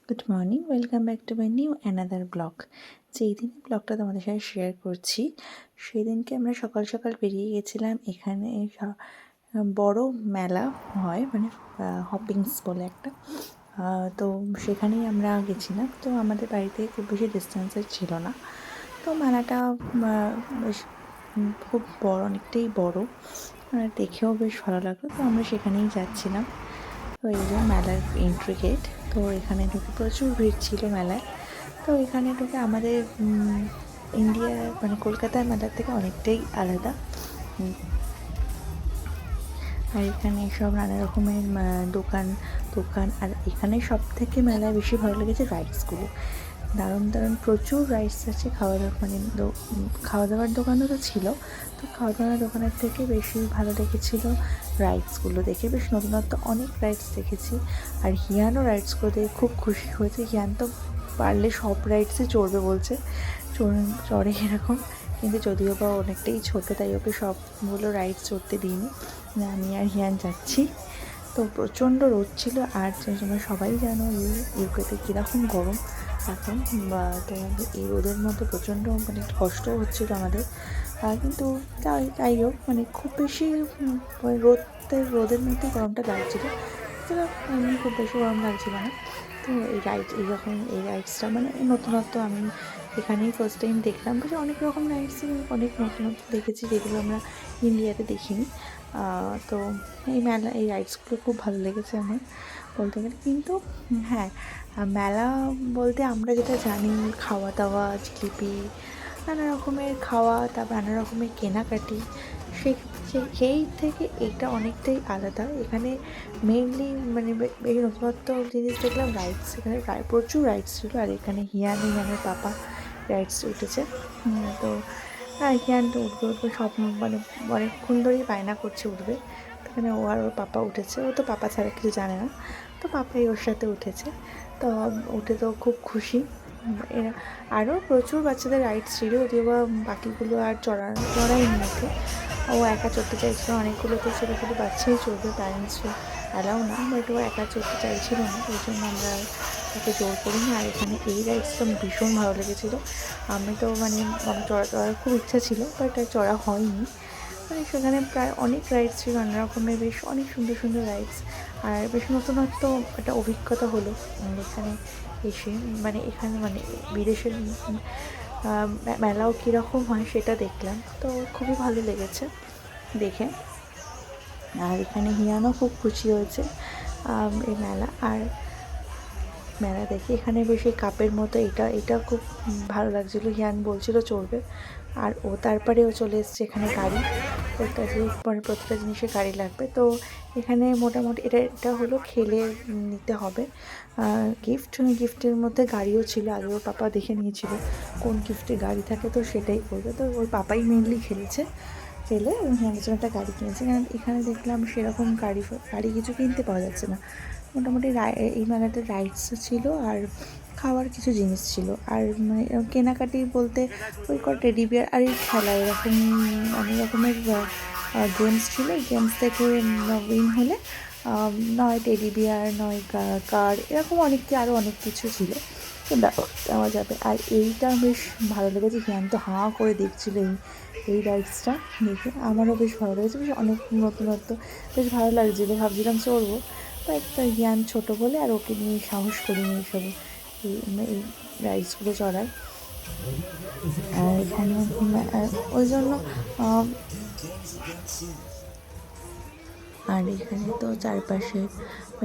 Good morning, welcome back to my new another blog. যেই দিন ব্লগটা তোমাদের সাথে শেয়ার করছি সেই দিনকে আমরা সকাল সকাল বেরিয়ে গেছিলাম। এখানে বড় মেলা হয়, মানে হপিংস বলে একটা, তো সেখানেই আমরা গেছিলাম। তো আমাদের বাড়িতে খুব বেশি ডিস্টেন্সের ছিল না। তো মেলাটা বেশ খুব বড়, অনেকটাই বড়, দেখেও বেশ ভালো লাগলো। তো আমরা সেখানেই যাচ্ছিলাম। তো এই যে মেলার এন্ট্রি গেট, তো এখানে ঢুকে প্রচুর ভিড় ছিল মেলায়। তো এখানে ঢুকে আমাদের ইন্ডিয়া মানে কলকাতার মেলার থেকে অনেকটাই আলাদা। আর এখানে সব নানা রকমের দোকান দোকান আর এখানে সব থেকে মেলায় বেশি ভালো লেগেছে রাইডসগুলো। দারুণ দারুণ প্রচুর রাইডস আছে। খাওয়া দাওয়া মানে খাওয়া দাওয়ার দোকানও তো ছিল। তো খাওয়া দাওয়ার দোকানের থেকে বেশি ভালো লেগেছিলো রাইডসগুলো দেখে। বেশ নতুনত্ব অনেক রাইডস দেখেছি। আর হিয়ানও রাইডসগুলো দেখে খুব খুশি হয়েছে। হিয়ান তো পারলে সব রাইডসই চড়বে বলছে, চড়ে এরকম। কিন্তু যদিও বা অনেকটাই ছোটো, তাই ওকে সবগুলো রাইডস চড়তে দিইনি। আমি আর হিয়ান যাচ্ছি। তো প্রচণ্ড রোদ ছিল। আর তোমরা সবাই জানো ইউকেতে কীরকম গরম এখন, তো এই রোদের মধ্যে প্রচণ্ড মানে কষ্টও হচ্ছিল আমাদের। কিন্তু যাই হোক, মানে খুব বেশি রোদের মধ্যে গরমটা লাগছিলো, এমনি খুব বেশি গরম লাগছিল না। তো এই রাইডসটা মানে নতুনত্ব, আমি এখানেই ফার্স্ট টাইম দেখলাম। বেশ অনেক রকম রাইডসই অনেক নতুনত্ব দেখেছি, যেগুলো আমরা ইন্ডিয়াতে দেখিনি। তো এই রাইডসগুলো খুব ভালো লেগেছে আমার বলতে গেলে। কিন্তু হ্যাঁ, মেলা বলতে আমরা যেটা জানি খাওয়া দাওয়া, জিলিপি, নানা রকমের খাওয়া, তারপর নানা রকমের কেনাকাটি, সেই থেকে এটা অনেকটাই আলাদা। এখানে মেইনলি মানে এই নতুনত্ব জিনিস দেখলাম রাইডস। এখানে প্রচুর রাইডস ছিল। আর এখানে হিয়ানের পাপা রাইডসে উঠেছে। তো হিয়ান তো উঠবে সব, মানে অনেকক্ষণ ধরেই বায়না করছে উঠবে। তো এখানে ও আর ওর পাপা উঠেছে। ও তো পাপা ছাড়া কিছু জানে না, তো পাপাই ওর সাথে উঠেছে। তো উঠে তো খুব খুশি। এরা আরও প্রচুর বাচ্চাদের রাইডস ছিল, যদিও বা বাকিগুলো আর চড়ায়নি ওকে। ও একা চড়তে চাইছিল। অনেকগুলোতে ছিল শুধু বাচ্চাই চড়বে, প্যারেন্টস অ্যালাউ না, বাট ও একা চড়তে চাইছিল না, ওই জন্য আমরা ওকে জোর করিনি। আর এখানে এই রাইডসটা ভীষণ ভালো লেগেছিলো। আমি তো মানে আমার চড়ার খুব ইচ্ছা ছিল, বাট চড়া হয়নি। মানে সেখানে প্রায় অনেক রাইডস ছিল, নানা রকমের বেশ অনেক সুন্দর সুন্দর রাইডস। আর বেশ নতুনত্ব একটা অভিজ্ঞতা হলো এখানে এসে। মানে এখানে মানে বিদেশের মেলাও কীরকম হয় সেটা দেখলাম। তো খুবই ভালো লেগেছে দেখে। আর এখানে হিয়ানও খুব খুশি হয়েছে এই মেলা দেখে। এখানে বেশ এই কাপের মতো এটা খুব ভালো লাগছিলো। হিয়ান বলছিল চড়বে, আর তারপরেও চলে এসছে এখানে গাড়ি। প্রত্যেকটা জিনিসে গাড়ি লাগবে। তো এখানে মোটামুটি এটা হলো খেলে নিতে হবে গিফটের মধ্যে গাড়িও ছিল। আগে ওর পাপা দেখে নিয়েছিল কোন গিফটে গাড়ি থাকে, তো সেটাই করবে। তো ওর পাপাই মেনলি খেলে হিয়ানের জন্য একটা গাড়ি কিনেছে। কারণ এখানে দেখলাম সেরকম গাড়ি কিছু কিনতে পাওয়া যাচ্ছে না। মোটামুটি এই মেলাতে রাইডসও ছিল আর খাওয়ার কিছু জিনিস ছিল। আর মানে কেনাকাটি বলতে ওই টেডি বিয়ার আর এই খেলা, এরকম অনেক রকমের গেমস ছিল। গেমস থেকে উইন হলে নয় টেডি বিয়ার, নয় কার, এরকম আরও অনেক কিছু ছিল, তো দেওয়া যাবে। আর এইটা বেশ ভালো লেগেছে। হিয়ান তো হাঁ করে দেখছিল এই রাইডসটা দেখে। আমারও বেশ ভালো লেগেছে। বেশ অনেক নতুনত্ব, বেশ ভালো লাগছিলো। ভাবছিলাম চড়বো, একটা জ্ঞান ছোটো বলে আর ওকে নিয়ে সাহস করিনি এইসব এই রাইডসগুলো চড়ার। আর এখানে ওই জন্য আর এখানে তো চারপাশে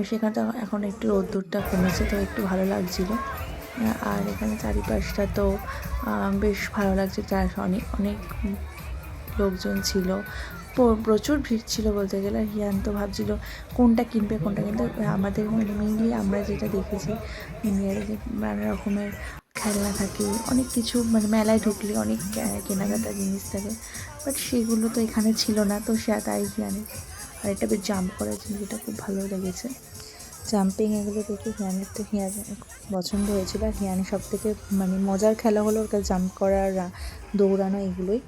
সেখানে তো এখন একটু রোদ্দুরটা কমেছে, তো একটু ভালো লাগছিলো। আর এখানে চারিপাশটা তো বেশ ভালো লাগছে। অনেক অনেক লোকজন ছিল, প্রচুর ভিড় ছিল বলতে গেলে। আর হিয়ান তো ভাবছিল কোনটা কিনবে কোনটা, কিন্তু আমাদের মানে মেইনলি আমরা যেটা দেখেছি ইন্ডিয়াতে যে নানা রকমের খেলনা থাকে, অনেক কিছু, মানে মেলায় ঢুকলে অনেক কেনাকাটা জিনিস থাকে, বাট সেগুলো তো এখানে ছিল না। তো তাই হিয়ানের আর এটা বেশ জাম্প করার জিনিস, এটা খুব ভালো লেগেছে। জাম্পিং এগুলো দেখে হিয়ানের পছন্দ হয়েছিল। আর হিয়ানের সব থেকে মানে মজার খেলা হলো ওর কাছে জাম্প করা আর দৌড়ানো, এগুলোই।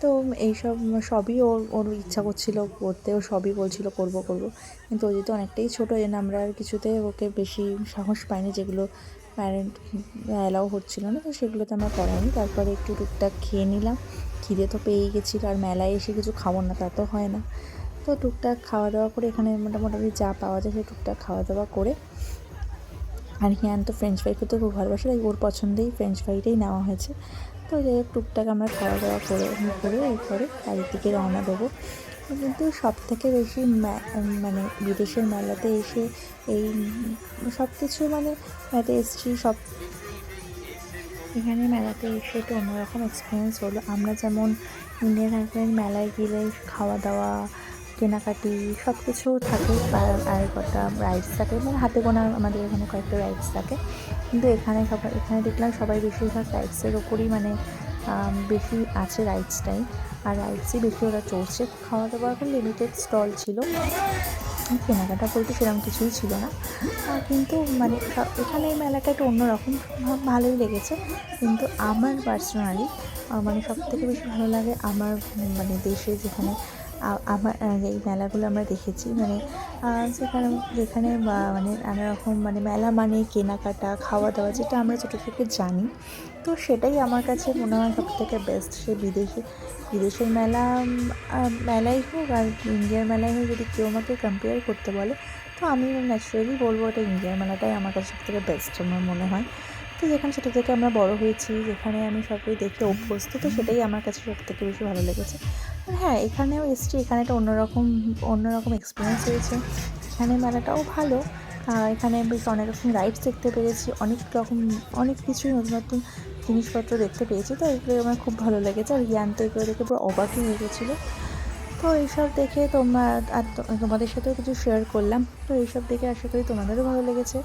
তো এইসব সবই ওর ওর ইচ্ছা করছিল করতে, ও সবই বলছিল করবো করবো, কিন্তু ও যেহেতু অনেকটাই ছোটো এই জন্য আমরা আর কিছুতে ওকে বেশি সাহস পাইনি, যেগুলো প্যারেন্ট অ্যালাউ হচ্ছিলো না, তো সেগুলোতে আমরা করাইনি। তারপরে একটু টুকটাক খেয়ে নিলাম, খিদে তো পেয়েই গেছিলো, আর মেলায় এসে কিছু খাবো না তা তো হয় না। তো টুকটাক খাওয়া দাওয়া করে এখানে মোটামুটি যা পাওয়া যায় সেই টুকটাক খাওয়া দাওয়া করে, আর হিয়ান তো ফ্রেঞ্চ ফ্রাই খেতে খুব ভালোবাসে, তাই ওর পছন্দেই ফ্রেঞ্চ ফ্রাইটাই নেওয়া হয়েছে। তো যাই হোক টুকটাক আমরা খাওয়া দাওয়া করে এরপরে বাড়ির দিকে রওনা দেবো। কিন্তু সবথেকে বেশি মানে বিদেশের মেলাতে এসে এই সব কিছু মানে মেলাতে এসেছি সব, এখানে মেলাতে এসে একটু অন্যরকম এক্সপিরিয়েন্স হলো। আমরা যেমন ইন্ডিয়ান হারবারের মেলায় গেলে খাওয়া দাওয়া কেনাকাটি সব কিছু থাকে, আর কটা রাইডস থাকে, মানে হাতে গোনা আমাদের এখানে কয়েকটা রাইডস থাকে, কিন্তু এখানে দেখলাম সবাই বেশিরভাগ রাইডসের ওপরই মানে বেশি আছে রাইডসটাই, আর রাইডসই বেশি ওরা চড়ছে। খাওয়া দাওয়া এখন লিমিটেড স্টল ছিল, কেনাকাটা বলতে সেরকম কিছুই ছিল না, কিন্তু মানে এখানে এই মেলাটা একটু অন্যরকম, ভালোই লেগেছে। কিন্তু আমার পার্সোনালি মানে সবথেকে বেশি ভালো লাগে আমার মানে দেশে, যেখানে আমার এই মেলাগুলো আমরা দেখেছি, মানে যেখানে যেখানে মানে নানা রকম মানে মেলা মানে কেনাকাটা খাওয়া দাওয়া, যেটা আমরা ছোটো থেকে জানি, তো সেটাই আমার কাছে মনে হয় সবথেকে বেস্ট। সে বিদেশের মেলাই হোক আর ইন্ডিয়ার মেলাই হোক, যদি কেউ আমাকে কম্পেয়ার করতে বলে, তো আমি ন্যাচারালি বলবো এটা ইন্ডিয়ার মেলাটাই আমার কাছে সবথেকে বেস্ট আমার মনে হয়। তো যেখানে ছোটো থেকে আমরা বড় হয়েছি, যেখানে আমি সবই দেখে অভ্যস্ত, তো সেটাই আমার কাছে সবথেকে বেশি ভালো লেগেছে। আর হ্যাঁ, এখানেও এসেছি, এখানে একটা অন্যরকম এক্সপিরিয়েন্স হয়েছে। এখানে মেলাটাও ভালো, এখানে বেশ অনেক রকম রাইডস দেখতে পেরেছি, অনেক কিছুই নতুন নতুন জিনিসপত্র দেখতে পেয়েছি, তো এগুলো আমার খুব ভালো লেগেছে। আর জ্ঞান তো এগুলো দেখে পুরো অবাকই হয়ে গেছিলো। তো এইসব দেখে আর তোমাদের সাথেও কিছু শেয়ার করলাম, তো এইসব দেখে আশা করি তোমাদেরও ভালো লেগেছে।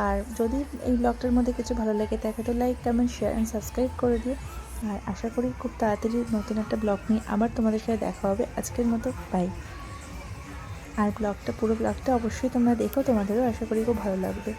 আর যদি এই ব্লগটার মধ্যে কিছু ভালো লেগে থাকে তো like, comment, share and subscribe করে দিও। আর আশা করি খুব তাড়াতাড়ি নতুন একটা ব্লগ নিয়ে আবার তোমাদের সাথে দেখা হবে। আজকের মতো বাই। আর পুরো ব্লগটা অবশ্যই তোমরা দেখো, তোমাদেরও আশা করি খুব ভালো লাগবে।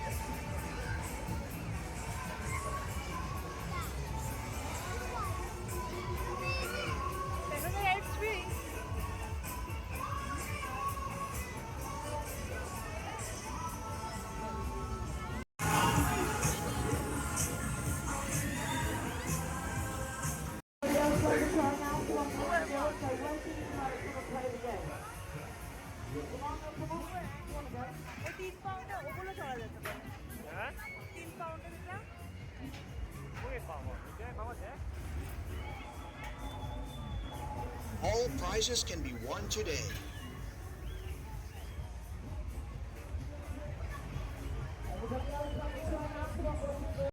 All prizes can be won today.